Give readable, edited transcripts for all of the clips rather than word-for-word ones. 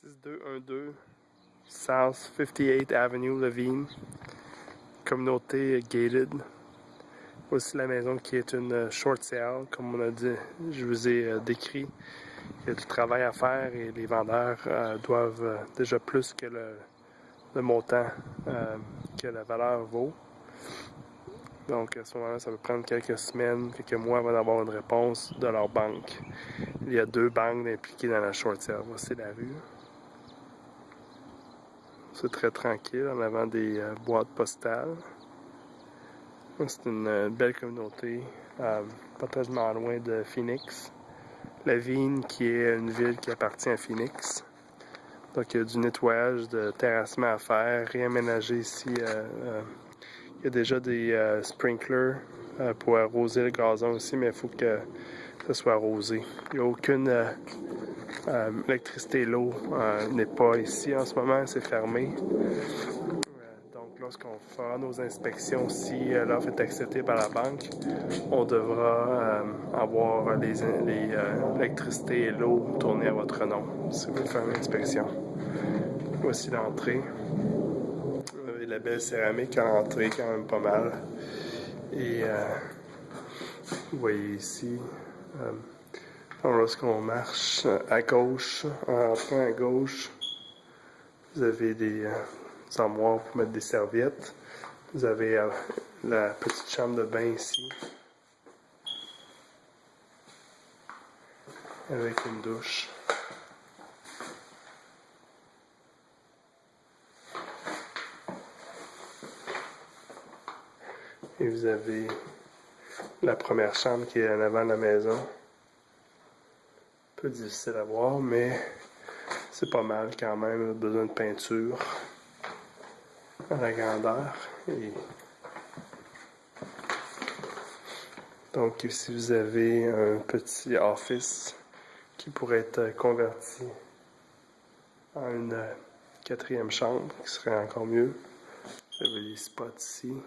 6212 South 58th Avenue, Levine. Communauté gated. Voici la maison qui est une short sale, comme on a dit, je vous ai décrit. Il y a du travail à faire et les vendeurs doivent déjà plus que le montant que la valeur vaut. Donc à ce moment-là, ça va prendre quelques semaines, quelques mois avant d'avoir une réponse de leur banque. Il y a 2 banques impliquées dans la short sale. Voici la rue. C'est très tranquille en avant des boîtes postales. C'est une belle communauté, pas tellement loin de Phoenix. Levine, qui est une ville qui appartient à Phoenix. Donc il y a du nettoyage de terrassement à faire, réaménager ici. Il y a déjà des sprinklers pour arroser le gazon aussi, mais il faut que ça soit arrosé. Il n'y a aucune électricité, l'eau n'est pas ici en ce moment, c'est fermé. Donc lorsqu'on fera nos inspections, si l'offre est acceptée par la banque, on devra avoir l'électricité et l'eau tourner à votre nom si vous voulez faire une inspection. Voici l'entrée. La belle céramique à l'entrée, quand même pas mal. Et vous voyez ici, lorsqu'on marche à gauche, en rentrant à gauche, vous avez des armoires pour mettre des serviettes. Vous avez la petite chambre de bain ici, avec une douche. Et vous avez la première chambre qui est en avant de la maison. Un peu difficile à voir, mais c'est pas mal quand même. On a besoin de peinture à la grandeur. Et donc ici vous avez un petit office qui pourrait être converti en une 4e chambre, qui serait encore mieux. Vous avez les spots ici.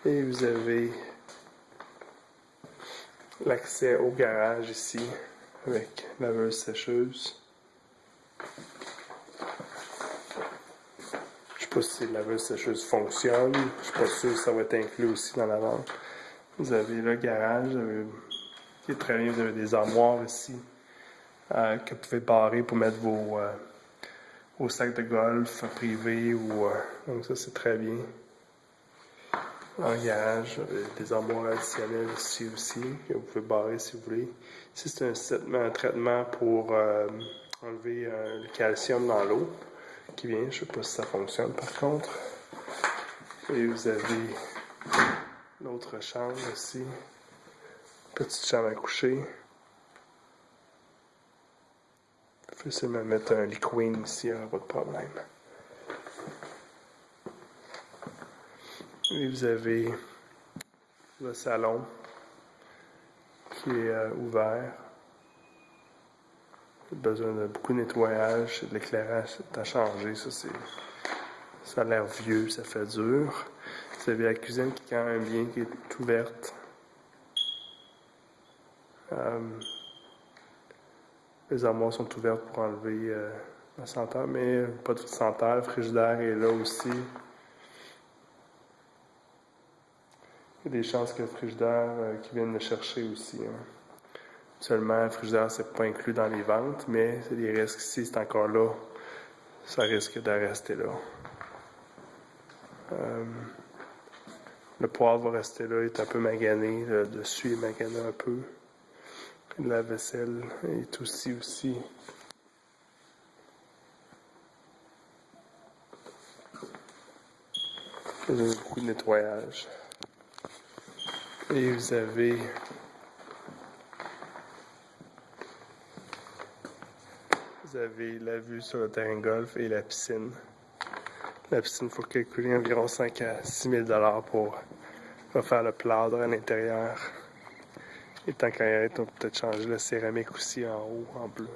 Et vous avez l'accès au garage ici, avec laveuse-sécheuse. Je ne sais pas si la laveuse-sécheuse fonctionne. Je ne suis pas sûr que ça va être inclus aussi dans la vente. Vous avez le garage, qui est très bien. Vous avez des armoires ici, que vous pouvez barrer pour mettre vos sacs de golf privés. Donc ça, c'est très bien. En garage, des armoires additionnelles ici aussi, que vous pouvez barrer si vous voulez. Ici, c'est un traitement pour enlever le calcium dans l'eau qui vient. Je ne sais pas si ça fonctionne par contre. Et vous avez l'autre chambre ici. Petite chambre à coucher. Vous pouvez seulement mettre un lit queen ici, il n'y aura pas de problème. Et vous avez le salon qui est ouvert. Besoin de beaucoup de nettoyage, de l'éclairage c'est à changer, ça a l'air vieux, ça fait dur. Vous avez la cuisine qui est quand même bien, qui est ouverte. Les armoires sont ouvertes pour enlever la senteur, mais pas de senteur. Le frigidaire est là aussi. Il y a des chances que le frigidaire qui vienne le chercher aussi. Seulement, le frigidaire, c'est pas inclus dans les ventes, mais c'est des risques. Si c'est encore là, ça risque de rester là. Le poêle va rester là, il est un peu magané. Le dessus est magané un peu. La vaisselle est aussi. Il y a beaucoup de nettoyage. Et vous avez la vue sur le terrain de golf et la piscine. La piscine, il faut calculer environ 5 à 6 000 $ pour refaire le plâtre à l'intérieur. Et tant qu'à y être, on peut peut-être changer la céramique aussi en haut, en bleu.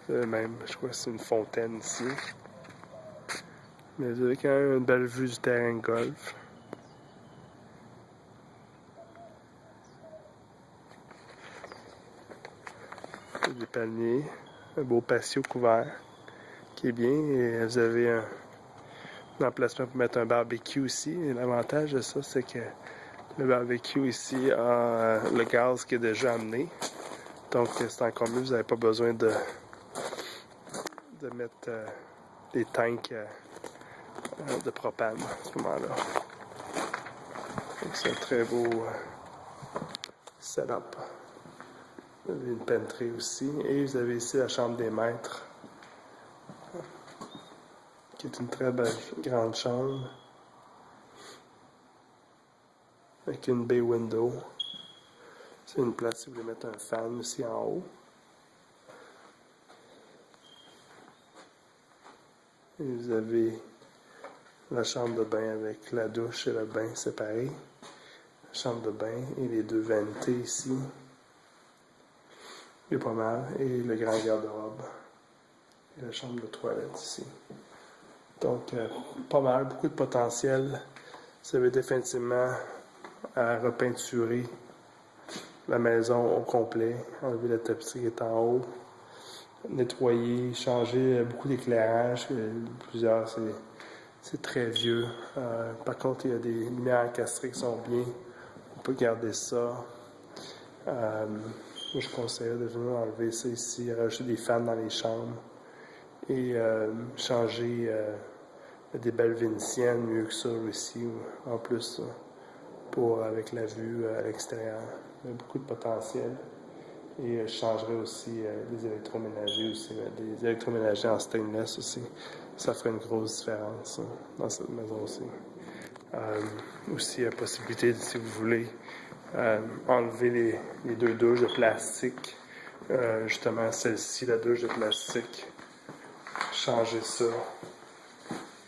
Même, je crois que c'est une fontaine ici. Mais vous avez quand même une belle vue du terrain de golf. Des palmiers. un beau patio couvert qui est bien. Et vous avez un emplacement pour mettre un barbecue aussi. Et l'avantage de ça, c'est que le barbecue ici a le gaz qui est déjà amené. Donc c'est encore mieux, vous n'avez pas besoin de mettre des tanks de propane à ce moment-là. C'est un très beau setup. Vous avez une pantry aussi. Et vous avez ici la chambre des maîtres, qui est une très belle grande chambre, avec une bay window. C'est une place si vous voulez mettre un fan aussi en haut. Et vous avez la chambre de bain avec la douche et le bain séparés. La chambre de bain et les deux vanités ici. Il y a pas mal. Et le grand garde-robe. Et la chambre de toilette ici. Donc, pas mal, beaucoup de potentiel. Vous avez définitivement à repeinturer la maison au complet, enlever la tapisserie qui est en haut, nettoyer, changer beaucoup d'éclairage, plusieurs, c'est très vieux. Par contre, il y a des lumières encastrées qui sont bien, on peut garder ça. Moi, je conseillerais de venir enlever ça ici, rajouter des fans dans les chambres et changer des belles vénitiennes, mieux que ça ici, en plus, avec la vue à l'extérieur. Il y a beaucoup de potentiel. Et je changerais aussi des électroménagers aussi, des électroménagers en stainless aussi. Ça ferait une grosse différence dans cette maison aussi. Aussi, il y a possibilité, si vous voulez, enlever les deux douches de plastique. Justement, celle-ci, la douche de plastique. Changer ça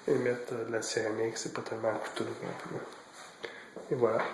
et mettre de la céramique, c'est pas tellement coûteux non plus. Et voilà.